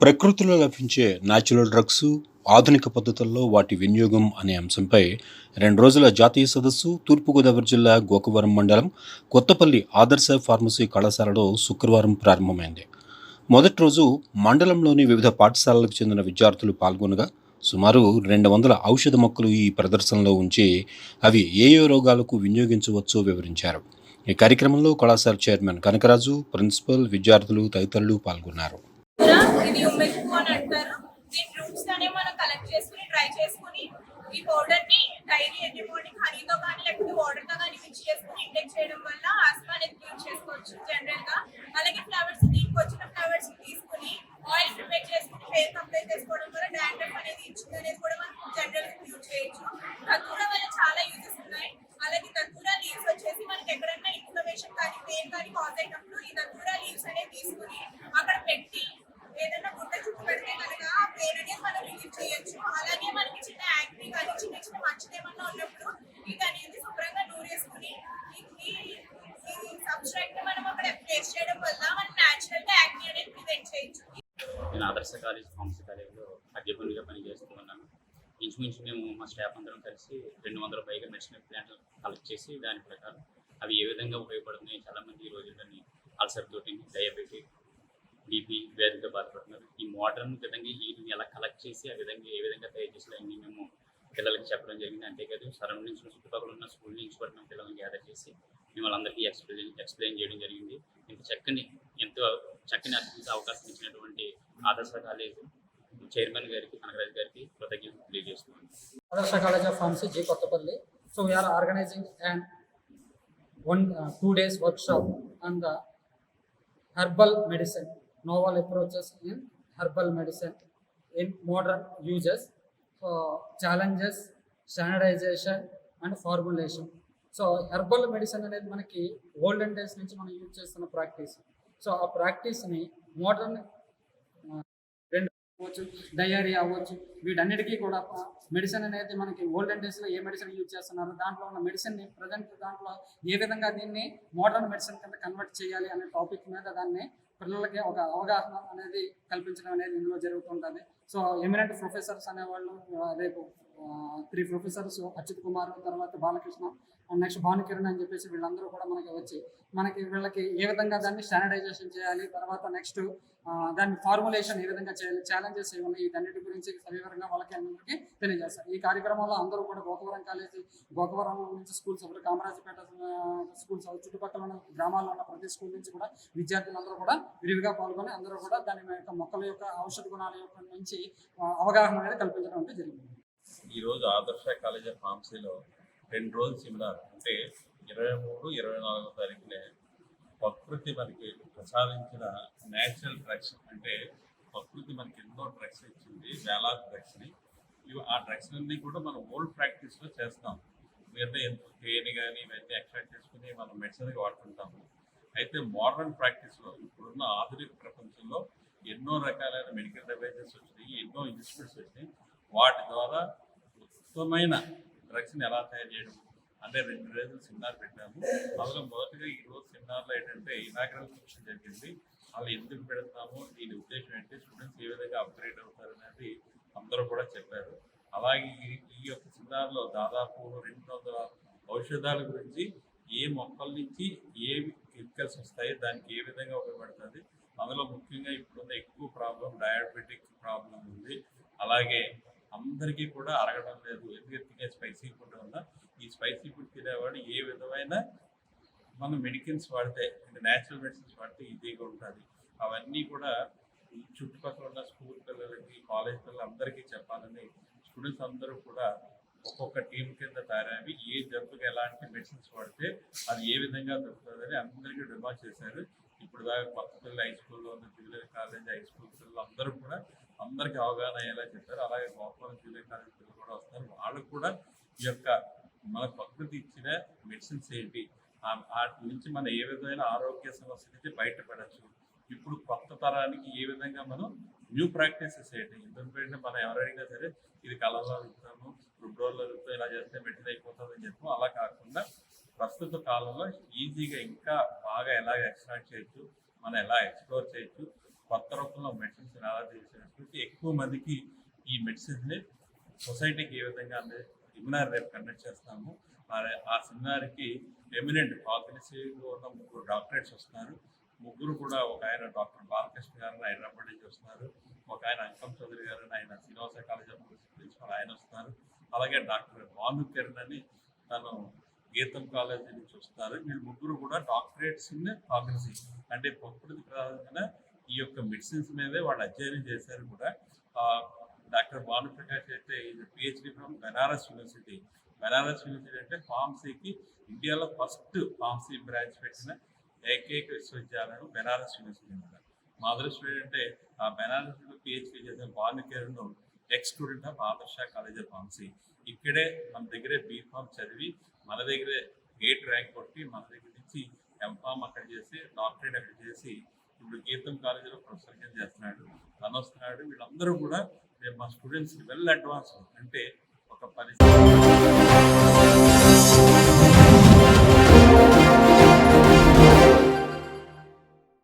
ప్రకృతిలో లభించే natural drugs, ఆధునిక పద్ధతుల్లో వాటి వినియోగం అనే అంశంపై 2 రోజుల జాతీయ సదస్సు తూర్పుగోదావరి జిల్లా గోకవరం మండలం కొత్తపల్లి ఆదర్శ ఫార్మసీ కళాశాలలో శుక్రవారం ప్రారంభమైంది. మొదటి రోజు మండలంలోని వివిధ పాఠశాలలకు చెందిన విద్యార్థులు పాల్గొనగా సుమారు 200 ఔషధ మొక్కలు ఈ ప్రదర్శనలో ఉంచి అవి ఏ ఏ రోగాలకు వినియోగించవచ్చో వివరించారు. ఈ కార్యక్రమంలో కళాశాల చైర్మన్ కనకరాజు, ప్రిన్సిపల్, విద్యార్థులు తదితరులు పాల్గొన్నారు. ఇది ఉమ్మెత్తుకు అని అంటారు. దీని రూట్స్ అనే మనం కలెక్ట్ చేసుకుని డ్రై చేసుకుని ఈ పౌడర్ ని డైలీ ఎవ్రీ మార్నింగ్ హనీతో కానీ లేకపోతే వాటర్ తో కానీ మిక్స్ చేసుకుని ఇంటేక్ చేయడం వల్ల ఆస్మా అనేది క్యూర్ చేసుకోవచ్చు జనరల్ గా. అలాగే ఫ్లవర్స్, దీనికి వచ్చిన ఫ్లవర్స్ తీసుకుని ఆయిల్ ప్రిపేర్ చేసుకుని ఫేస్ అప్లై చేసుకోవడం వల్ల డాండ్రఫ్ అనేది ఇచ్చింది అనేది కూడా మనం జనరల్ గా క్యూర్ చేయొచ్చు. కత్తూరా వల్ల చాలా యూజెస్ ఉన్నాయి. అలాగే కత్తూరా లీవ్స్ వచ్చేసి మనకి ఎక్కడన్నా ఇన్ఫ్లమేషన్ కానీ పెయిన్ కానీ కాజ్ అయినప్పుడు ఈ కత్తూరా లీవ్స్ అనేది తీసుకుని అక్కడ పెట్టి ఏదైనా గుడ్డ చుట్టూ పెడితే కనుక ఆ పెయిన్ అనేది మనం రిలీఫ్ చేయొచ్చు. అలాగే మనకి చిన్న యాక్ని కానీ చిన్న చిన్న మంచిది ఏమన్నా ఉన్నప్పుడు ఇది అనేది శుభ్రంగా నూరేసుకుని ఈ సబ్స్ట్రాక్ట్ మనం అక్కడ ప్లేస్ చేయడం వల్ల మనం న్యాచురల్ గా యాక్ని అనేది ప్రివెంట్ చేయొచ్చు. నేను ఆదర్శ కాలేజ్ ఫార్మసీ కాలేజ్లో అధ్యాపకునిగా పనిచేస్తూ ఉన్నాను. ఇంచుమించు మేము మా స్టాఫ్ అందరం కలిసి 200 పైగా మెడిసినల్ ప్లాంట్లు కలెక్ట్ చేసి దాని ప్రకారం అవి ఏ విధంగా ఉపయోగపడుతున్నాయి. చాలామంది ఈ రోజుల్లోని అల్సర్ తోటి, డయాబెటిక్, బీపీ వ్యాధితో బాధపడుతున్నారు. ఈ మోడర్న్ విధంగా వీటిని ఎలా కలెక్ట్ చేసి ఆ విధంగా ఏ విధంగా తయారు చేసి అన్ని మేము పిల్లలకి చెప్పడం జరిగింది. అంతేకాదు సరౌండింగ్స్ చుట్టుపక్కల ఉన్న స్కూల్ నుంచి కూడా మేము పిల్లల్ని గ్యాదర్ చేసి మేము వాళ్ళందరికీ ఎక్స్ప్లెయిన్ చేయడం జరిగింది. ఎంతో చక్కని అవకాశం ఇచ్చినటువంటి ఆదర్శ కాలేజ్ చైర్మన్ గారికి, కనకరాజు గారికి కృతజ్ఞతలు తెలియజేస్తున్నాను. ఆదర్శ college of pharmacy G Kothapalli. So we are organizing an 2 days workshop on the herbal medicine, novel approaches in herbal medicine in modern uses, so challenges, standardization and formulation. So herbal medicine అనేది మనకి olden days నుంచి మనం use చేస్తున్న practice. So ఆ ప్రాక్టీస్ని modern అవ్వచ్చు, diarrhoea అవ్వచ్చు, వీటన్నిటికీ కూడా మెడిసిన్ అనేది మనకి ఓల్డెన్ డేస్లో ఏ మెడిసిన్ యూజ్ చేస్తున్నారు, దాంట్లో ఉన్న మెడిసిన్ని ప్రజెంట్ దాంట్లో ఏ విధంగా దీన్ని మోడర్న్ మెడిసిన్ కింద కన్వర్ట్ చేయాలి అనే టాపిక్ మీద దాన్ని పిల్లలకి ఒక అవగాహన అనేది కల్పించడం అనేది ఇందులో జరుగుతుంటుంది. సో ఎమినెంట్ ప్రొఫెసర్స్ అనేవాళ్ళు రేపు 3 ప్రొఫెసర్స్, అచ్యుత్ కుమార్, తర్వాత బాలకృష్ణ, నెక్స్ట్ భానుకిరణ్ అని చెప్పేసి వీళ్ళందరూ కూడా మనకి వచ్చి వీళ్ళకి ఏ విధంగా దాన్ని స్టాండర్డైజేషన్ చేయాలి, తర్వాత నెక్స్ట్ దాన్ని ఫార్ములేషన్ ఏ విధంగా చేయాలి, ఛాలెంజెస్ ఏమున్నాయి, వీటన్నిటి గురించి సవివరంగా వాళ్ళకి అందరికీ తెలియజేస్తారు. ఈ కార్యక్రమంలో అందరూ కూడా గోకవరం కాలేజీ, గోకవరం నుంచి స్కూల్స్, కామరాజపేట స్కూల్స్, చుట్టుపక్కల ఉన్న గ్రామాల్లో ఉన్న ప్రతి స్కూల్ నుంచి కూడా విద్యార్థులందరూ కూడా విరివిగా పాల్గొని అందరూ కూడా దాని యొక్క మొక్కల యొక్క ఔషధ గుణాల యొక్క నుంచి అవగాహన అనేది కల్పించడం అంటే జరిగింది. ఈరోజు ఆదర్శ కాలేజ్ ఆఫ్ ఫార్మసీలో 2 రోజుల సెమినార్ అంటే 23, 24 తారీఖునే ప్రకృతి మనకి ప్రసాదించిన న్యాచురల్ డ్రగ్స్, అంటే ప్రకృతి మనకి ఎన్నో డ్రగ్స్ ఇచ్చింది, వేలాది డ్రగ్స్ని. ఆ డ్రగ్స్ అన్నీ కూడా మనం ఓల్డ్ ప్రాక్టీస్లో చేస్తాం. అంటే తేనె కానీ ఇవన్నీ ఎక్స్ట్రాక్ట్ చేసుకుని మనం మెడిసిన్గా వాడుతుంటాము. అయితే మోడర్న్ ప్రాక్టీస్లో ఇప్పుడున్న ఆధునిక ప్రపంచంలో ఎన్నో రకాలైన మెడికల్ డివైజెస్ వచ్చినాయి, ఎన్నో ఇన్స్టిట్యూట్స్ వచ్చినాయి. వాటి ద్వారా ఉత్తమమైన డ్రగ్స్ని ఎలా తయారు చేయడం అంటే 2 రోజులు సెమినార్ పెట్టాము. అందులో మొదటిగా ఈరోజు సెమినార్లో ఏంటంటే ఇనాగ్రల్ ఫంక్షన్ జరిగింది. వాళ్ళు ఎందుకు పెడుతున్నామో, దీని ఉద్దేశం ఏంటి, స్టూడెంట్స్ ఏ విధంగా అప్గ్రేడ్ అవుతారు అనేది అందరూ కూడా చెప్పారు. అలాగే ఈ యొక్క సెమినార్లో దాదాపు 200 ఔషధాల గురించి, ఏ మొక్కల నుంచి ఏవి కెమికల్స్ వస్తాయి, దానికి ఏ విధంగా ఉపయోగపడుతుంది. అందులో ముఖ్యంగా ఇప్పుడున్న ఎక్కువ ప్రాబ్లం డయాబెటిక్ ప్రాబ్లం ఉంది. అలాగే అందరికీ కూడా అరగడం లేదు, ఎందుకంటే స్పైసీ ఫుడ్ వల్ల. ఈ స్పైసీ ఫుడ్ తినేవాడు ఏ విధమైన మనం మెడిసిన్స్ వాడితే, అంటే న్యాచురల్ మెడిసిన్స్ వాడితే ఈజీగా ఉంటుంది. అవన్నీ కూడా చుట్టుపక్కల ఉన్న స్కూల్ పిల్లలకి, కాలేజ్ పిల్లలు అందరికీ చెప్పాలని స్టూడెంట్స్ అందరూ కూడా ఒక్కొక్క టీం కింద తయారవి ఏ జబ్బుకి ఎలాంటి మెడిసిన్స్ వాడితే అది ఏ విధంగా దొరుకుతుందని అందరికీ డిమాండ్ చేశారు. ఇప్పుడు దాకా కొత్త పిల్లలు హై స్కూల్లో ఉన్న జూనియర్ కాలేజ్, హై స్కూల్ పిల్లలు అందరూ కూడా అందరికీ అవగాహన అయ్యేలా చెప్పారు. అలాగే గోపాలం జూనియర్ కాలేజ్ పిల్లలు కూడా వస్తారు. వాళ్ళకు కూడా ఈ యొక్క మన ప్రకృతి ఇచ్చిన మెడిసిన్స్ ఏంటి, వాటి నుంచి మనం ఏ విధమైన ఆరోగ్య సమస్య నుంచి బయటపడచ్చు, ఇప్పుడు కొత్త తరానికి ఏ విధంగా మనం న్యూ ప్రాక్టీసెస్ ఏంటి, ఎందుకంటే మనం ఎవరైనా సరే ఇది కలర్లో రుపుతాము, 2 రోజుల్లో రుపుతాం, ఇలా చేస్తే మెడిసిన్ అయిపోతుంది అని చెప్పి అలా కాకుండా ప్రస్తుత కాలంలో ఈజీగా ఇంకా బాగా ఎలా ఎక్స్ట్రాక్ట్ చేయొచ్చు, మనం ఎలా ఎక్స్ప్లోర్ చేయొచ్చు, కొత్త రూపంలో మెడిసిన్స్ ఎలా చేసేటప్పటికి ఎక్కువ మందికి ఈ మెడిసిన్స్ని సొసైటీకి ఏ విధంగా సెమినార్ రేపు కండక్ట్ చేస్తాము. ఆ సెమినార్కి ఎమినెంట్ కాగ్నిటివ్లో ఉన్న 3 డాక్టరేట్స్ వస్తున్నారు. 3 కూడా, ఒక ఆయన డాక్టర్ బాలకృష్ణ గారు హైదరాబాద్ నుంచి వస్తున్నారు, ఒక ఆయన అంకం చౌదరి గారు ఆయన శ్రీనివాస కాలేజ్ ఆఫ్ ప్రిన్సిపల్ ఆయన వస్తున్నారు, అలాగే డాక్టర్ భాను కిరణ్ అని తను గీతం కాలేజ్ నుంచి వస్తున్నారు. వీళ్ళు 3 కూడా డాక్టరేట్స్ ఇన్ కాగ్నిసీ అంటే ప్రకృతి ప్రధానంగా ఈ యొక్క మెడిసిన్స్ మీదే వాళ్ళు అధ్యయనం చేశారు కూడా. డాక్టర్ భానుప్రకాష్ అయితే PhD from Benaras university. Benaras university అంటే ఫార్మసీకి ఇండియాలో ఫస్ట్ ఫార్మసీ బ్రాంచ్ పెట్టిన ఏకైక విశ్వవిద్యాలయం బెనారస్ యూనివర్సిటీ అన్నమాట. మా అదృష్టం ఏంటంటే ఆ బెనారస్లో పిహెచ్డి చేసిన Bhanu Kiran X student of ఆదర్శ కాలేజ్ ఆఫ్ ఫార్మసీ. ఇక్కడే మన దగ్గరే బీఫామ్ చదివి మన దగ్గరే 8 ర్యాంక్ కొట్టి మన దగ్గర నుంచి ఎంఫామ్ అక్కడ చేసి డాక్టరేట్ అక్కడ చేసి ఇప్పుడు గీతం కాలేజీలో ప్రొఫెసర్గా చేస్తున్నాడు, తను వస్తున్నాడు. వీళ్ళందరూ కూడా మా స్టూడెంట్స్ వెల్ అడ్వాన్స్ అంటే ఒక 10